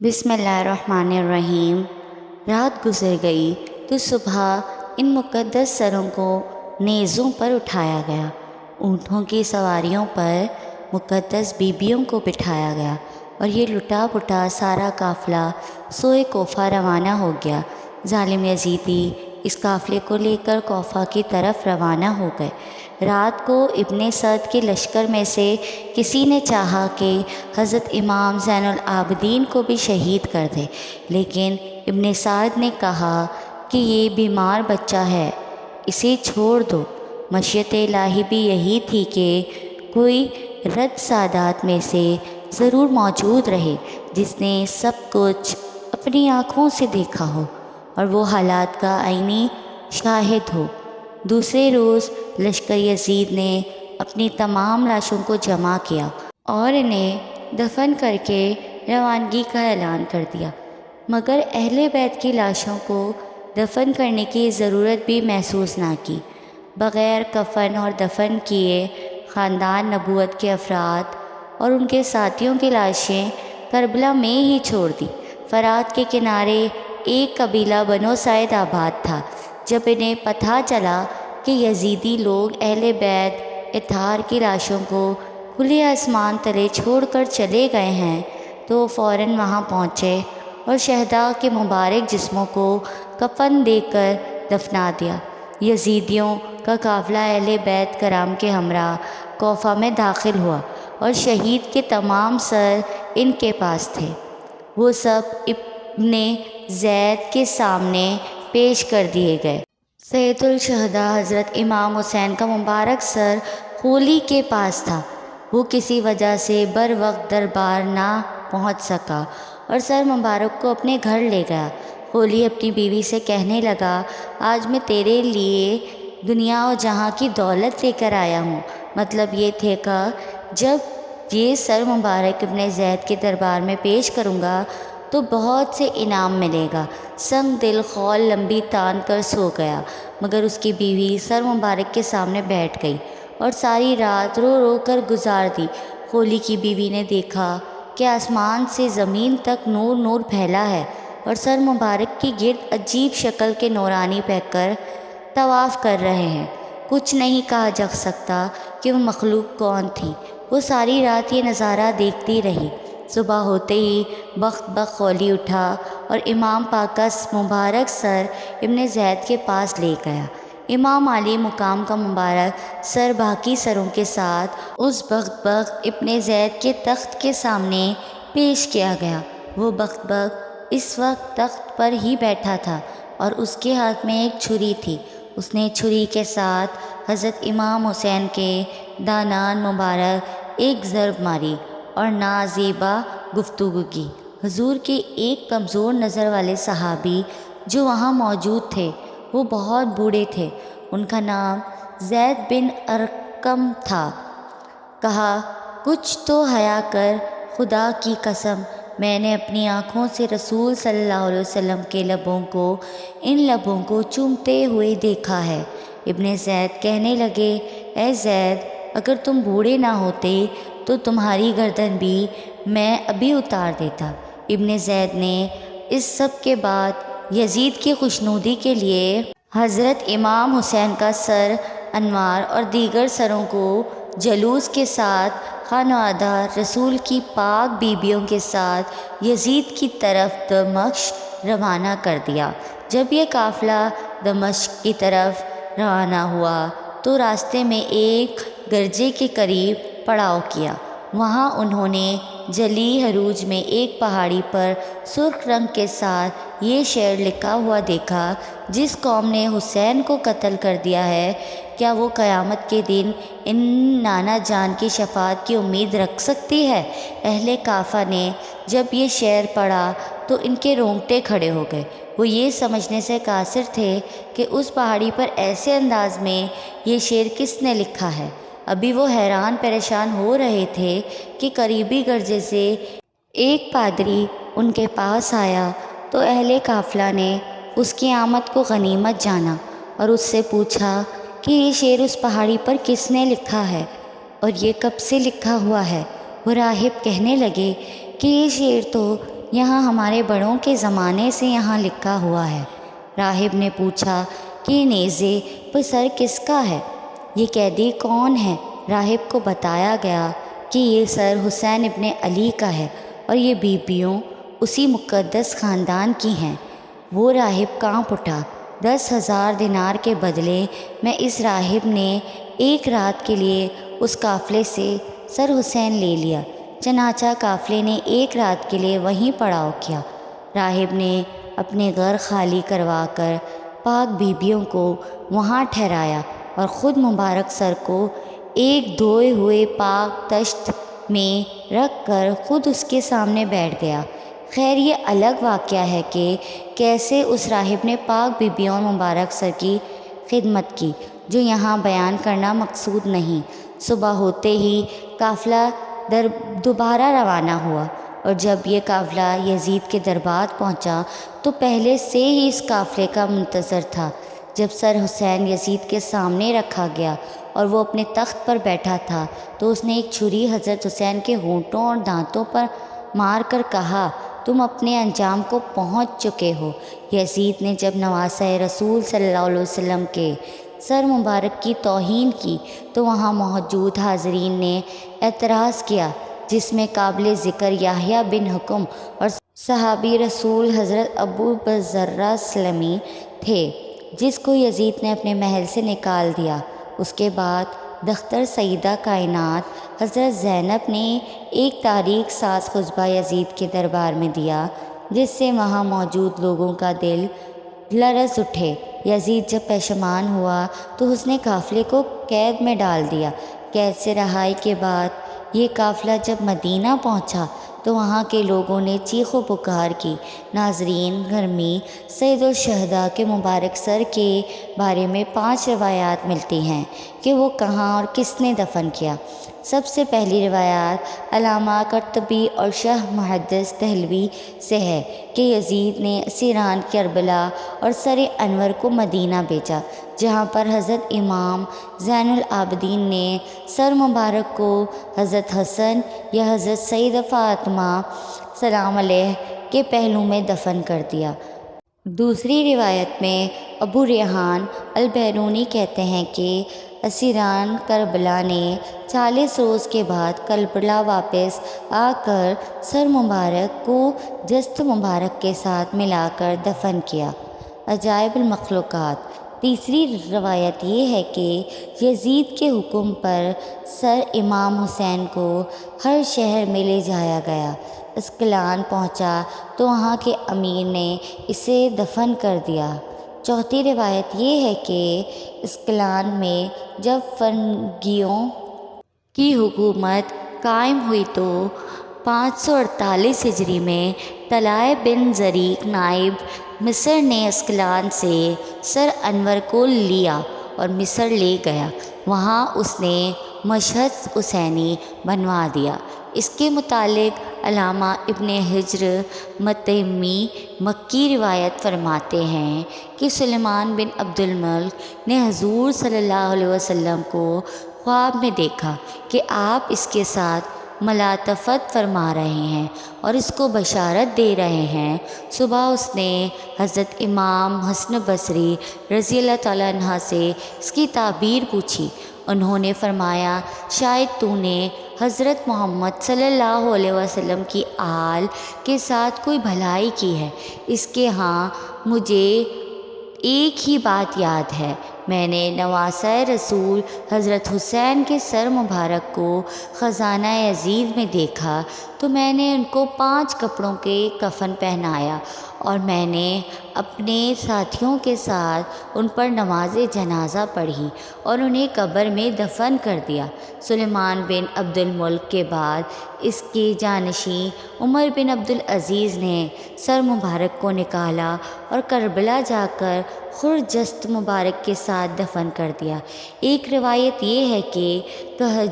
بسم اللہ الرحمن الرحیم۔ رات گزر گئی تو صبح ان مقدس سروں کو نیزوں پر اٹھایا گیا، اونٹوں کی سواریوں پر مقدس بیبیوں کو بٹھایا گیا، اور یہ لٹا پٹا سارا قافلہ سوئے کوفہ روانہ ہو گیا۔ ظالم یزیدی اس قافلے کو لے کر کوفہ کی طرف روانہ ہو گئے۔ رات کو ابن سعد کے لشکر میں سے کسی نے چاہا کہ حضرت امام زین العابدین کو بھی شہید کر دے، لیکن ابن سعد نے کہا کہ یہ بیمار بچہ ہے، اسے چھوڑ دو۔ مشیت الہی بھی یہی تھی کہ کوئی رد سادات میں سے ضرور موجود رہے جس نے سب کچھ اپنی آنکھوں سے دیکھا ہو اور وہ حالات کا عینی شاہد ہو۔ دوسرے روز لشکر یزید نے اپنی تمام لاشوں کو جمع کیا اور انہیں دفن کر کے روانگی کا اعلان کر دیا، مگر اہل بیت کی لاشوں کو دفن کرنے کی ضرورت بھی محسوس نہ کی۔ بغیر کفن اور دفن کیے خاندان نبوت کے افراد اور ان کے ساتھیوں کی لاشیں کربلا میں ہی چھوڑ دی۔ فرات کے کنارے ایک قبیلہ بنو سعید آباد تھا۔ جب انہیں پتہ چلا کہ یزیدی لوگ اہل بیت اطہار کی لاشوں کو کھلے آسمان تلے چھوڑ کر چلے گئے ہیں تو فوراً وہاں پہنچے اور شہداء کے مبارک جسموں کو کفن دے کر دفنا دیا۔ یزیدیوں کا قافلہ اہل بیت کرام کے ہمراہ کوفہ میں داخل ہوا اور شہید کے تمام سر ان کے پاس تھے۔ وہ سب ابن زید کے سامنے پیش کر دیے گئے۔ سید الشہداء حضرت امام حسین کا مبارک سر خولی کے پاس تھا۔ وہ کسی وجہ سے بر وقت دربار نہ پہنچ سکا اور سر مبارک کو اپنے گھر لے گیا۔ خولی اپنی بیوی سے کہنے لگا، آج میں تیرے لیے دنیا و جہاں کی دولت لے کر آیا ہوں۔ مطلب یہ تھے کہ جب یہ سر مبارک ابن زید کے دربار میں پیش کروں گا تو بہت سے انعام ملے گا۔ سنگ دل خول لمبی تان کر سو گیا، مگر اس کی بیوی سر مبارک کے سامنے بیٹھ گئی اور ساری رات رو رو کر گزار دی۔ خولی کی بیوی نے دیکھا کہ آسمان سے زمین تک نور نور پھیلا ہے اور سر مبارک کی گرد عجیب شکل کے نورانی پیکر طواف کر رہے ہیں۔ کچھ نہیں کہا جا سکتا کہ وہ مخلوق کون تھی۔ وہ ساری رات یہ نظارہ دیکھتی رہی۔ صبح ہوتے ہی بخت خولی اٹھا اور امام پاک کا مبارک سر ابن زید کے پاس لے گیا۔ امام علی مقام کا مبارک سر باقی سروں کے ساتھ اس بخت ابن زید کے تخت کے سامنے پیش کیا گیا۔ وہ بخت اس وقت تخت پر ہی بیٹھا تھا اور اس کے ہاتھ میں ایک چھری تھی۔ اس نے چھری کے ساتھ حضرت امام حسین کے دانان مبارک ایک ضرب ماری اور نازیبا گفتگو کی۔ حضور کے ایک کمزور نظر والے صحابی جو وہاں موجود تھے، وہ بہت بوڑھے تھے، ان کا نام زید بن ارقم تھا۔ کہا، کچھ تو حیا کر، خدا کی قسم میں نے اپنی آنکھوں سے رسول صلی اللہ علیہ وسلم کے لبوں کو ان لبوں کو چومتے ہوئے دیکھا ہے۔ ابن زید کہنے لگے، اے زید، اگر تم بوڑھے نہ ہوتے تو تمہاری گردن بھی میں ابھی اتار دیتا۔ ابن زید نے اس سب کے بعد یزید کی خوشنودی کے لیے حضرت امام حسین کا سر انوار اور دیگر سروں کو جلوس کے ساتھ خانوادہ رسول کی پاک بیبیوں کے ساتھ یزید کی طرف دمشق روانہ کر دیا۔ جب یہ قافلہ دمشق کی طرف روانہ ہوا تو راستے میں ایک گرجے کے قریب پڑاؤ کیا۔ وہاں انہوں نے جلی حروج میں ایک پہاڑی پر سرخ رنگ کے ساتھ یہ شعر لکھا ہوا دیکھا، جس قوم نے حسین کو قتل کر دیا ہے، کیا وہ قیامت کے دن ان نانا جان کی شفاعت کی امید رکھ سکتی ہے؟ اہل کافہ نے جب یہ شعر پڑھا تو ان کے رونگٹے کھڑے ہو گئے۔ وہ یہ سمجھنے سے قاصر تھے کہ اس پہاڑی پر ایسے انداز میں یہ شعر کس نے لکھا ہے۔ ابھی وہ حیران پریشان ہو رہے تھے کہ قریبی گرجے سے ایک پادری ان کے پاس آیا تو اہل قافلہ نے اس کی آمد کو غنیمت جانا اور اس سے پوچھا کہ یہ شعر اس پہاڑی پر کس نے لکھا ہے اور یہ کب سے لکھا ہوا ہے؟ وہ راہب کہنے لگے کہ یہ شعر تو یہاں ہمارے بڑوں کے زمانے سے یہاں لکھا ہوا ہے۔ راہب نے پوچھا کہ یہ نیزے پر سر کس کا ہے؟ یہ قیدی کون ہے؟ راہب کو بتایا گیا کہ یہ سر حسین ابن علی کا ہے اور یہ بیبیوں اسی مقدس خاندان کی ہیں۔ وہ راہب کانپ اٹھا۔ 10,000 دینار کے بدلے میں اس راہب نے ایک رات کے لیے اس قافلے سے سر حسین لے لیا۔ چنانچہ قافلے نے ایک رات کے لیے وہیں پڑاؤ کیا۔ راہب نے اپنے گھر خالی کروا کر پاک بیبیوں کو وہاں ٹھہرایا اور خود مبارک سر کو ایک دھوئے ہوئے پاک تشت میں رکھ کر خود اس کے سامنے بیٹھ گیا۔ خیر یہ الگ واقعہ ہے کہ کیسے اس راہب نے پاک بیبیوں اور مبارک سر کی خدمت کی، جو یہاں بیان کرنا مقصود نہیں۔ صبح ہوتے ہی قافلہ دوبارہ روانہ ہوا، اور جب یہ قافلہ یزید کے دربار پہنچا تو پہلے سے ہی اس قافلے کا منتظر تھا۔ جب سر حسین یزید کے سامنے رکھا گیا اور وہ اپنے تخت پر بیٹھا تھا تو اس نے ایک چھری حضرت حسین کے ہونٹوں اور دانتوں پر مار کر کہا، تم اپنے انجام کو پہنچ چکے ہو۔ یزید نے جب نواسہ رسول صلی اللہ علیہ وسلم کے سر مبارک کی توہین کی تو وہاں موجود حاضرین نے اعتراض کیا، جس میں قابل ذکر یحییٰ بن حکم اور صحابی رسول حضرت ابو بزرہ سلمی تھے، جس کو یزید نے اپنے محل سے نکال دیا۔ اس کے بعد دختر سیدہ کائنات حضرت زینب نے ایک تاریخ ساز خطبہ یزید کے دربار میں دیا، جس سے وہاں موجود لوگوں کا دل لرز اٹھے۔ یزید جب پشیمان ہوا تو اس نے قافلے کو قید میں ڈال دیا۔ قید سے رہائی کے بعد یہ قافلہ جب مدینہ پہنچا تو وہاں کے لوگوں نے چیخ و پکار کی۔ ناظرین گرامی، سید الشہداء کے مبارک سر کے بارے میں 5 روایات ملتی ہیں کہ وہ کہاں اور کس نے دفن کیا۔ سب سے پہلی روایت علامہ قرطبی اور شاہ محدث دہلوی سے ہے کہ یزید نے اسیران کربلا اور سر انور کو مدینہ بھیجا، جہاں پر حضرت امام زین العابدین نے سر مبارک کو حضرت حسن یا حضرت سیدہ فاطمہ سلام علیہ کے پہلو میں دفن کر دیا۔ دوسری روایت میں ابو ریحان البیرونی کہتے ہیں کہ اسیران کربلا نے 40 روز کے بعد کربلا واپس آ کر سر مبارک کو جسد مبارک کے ساتھ ملا کر دفن کیا۔ عجائب المخلوقات۔ تیسری روایت یہ ہے کہ یزید کے حکم پر سر امام حسین کو ہر شہر میں لے جایا گیا۔ اسکلان پہنچا تو وہاں کے امیر نے اسے دفن کر دیا۔ چوتھی روایت یہ ہے کہ اسکلان میں جب فرنگیوں کی حکومت قائم ہوئی تو 548 ہجری میں طلحہ بن زریق نائب مصر نے اسکلان سے سر انور کو لیا اور مصر لے گیا۔ وہاں اس نے مشہد حسینی بنوا دیا۔ اس کے متعلق علامہ ابن حجر متیمی مکی روایت فرماتے ہیں کہ سلیمان بن عبد الملک نے حضور صلی اللہ علیہ وسلم کو خواب میں دیکھا کہ آپ اس کے ساتھ ملاطفت فرما رہے ہیں اور اس کو بشارت دے رہے ہیں۔ صبح اس نے حضرت امام حسن بصری رضی اللہ تعالیٰ عنہ سے اس کی تعبیر پوچھی۔ انہوں نے فرمایا، شاید تو نے حضرت محمد صلی اللہ علیہ وسلم کی آل کے ساتھ کوئی بھلائی کی ہے۔ اس کے ہاں مجھے ایک ہی بات یاد ہے، میں نے نواسہ رسول حضرت حسین کے سر مبارک کو خزانہ یزید میں دیکھا تو میں نے ان کو 5 کپڑوں کے کفن پہنایا اور میں نے اپنے ساتھیوں کے ساتھ ان پر نماز جنازہ پڑھی اور انہیں قبر میں دفن کر دیا۔ سلیمان بن عبد الملک کے بعد اس کے جانشین عمر بن عبد العزیز نے سر مبارک کو نکالا اور کربلا جا کر خود جسد مبارک کے ساتھ دفن کر دیا۔ ایک روایت یہ ہے کہ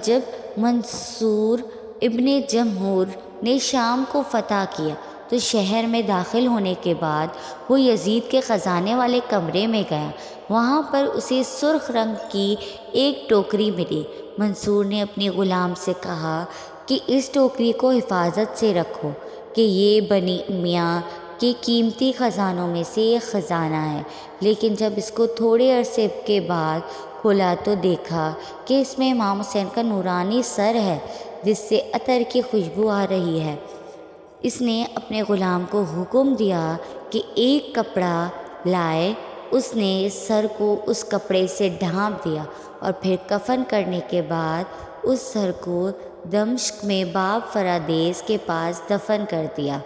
جب منصور ابن جمہور نے شام کو فتح کیا تو شہر میں داخل ہونے کے بعد وہ یزید کے خزانے والے کمرے میں گیا۔ وہاں پر اسے سرخ رنگ کی ایک ٹوکری ملی۔ منصور نے اپنی غلام سے کہا کہ اس ٹوکری کو حفاظت سے رکھو، کہ یہ بنی میاں کے قیمتی خزانوں میں سے ایک خزانہ ہے، لیکن جب اس کو تھوڑے عرصے کے بعد کھولا تو دیکھا کہ اس میں امام حسین کا نورانی سر ہے جس سے عطر کی خوشبو آ رہی ہے۔ اس نے اپنے غلام کو حکم دیا کہ ایک کپڑا لائے۔ اس نے سر کو اس کپڑے سے ڈھانپ دیا اور پھر کفن کرنے کے بعد اس سر کو دمشق میں باب فرادیس کے پاس دفن کر دیا۔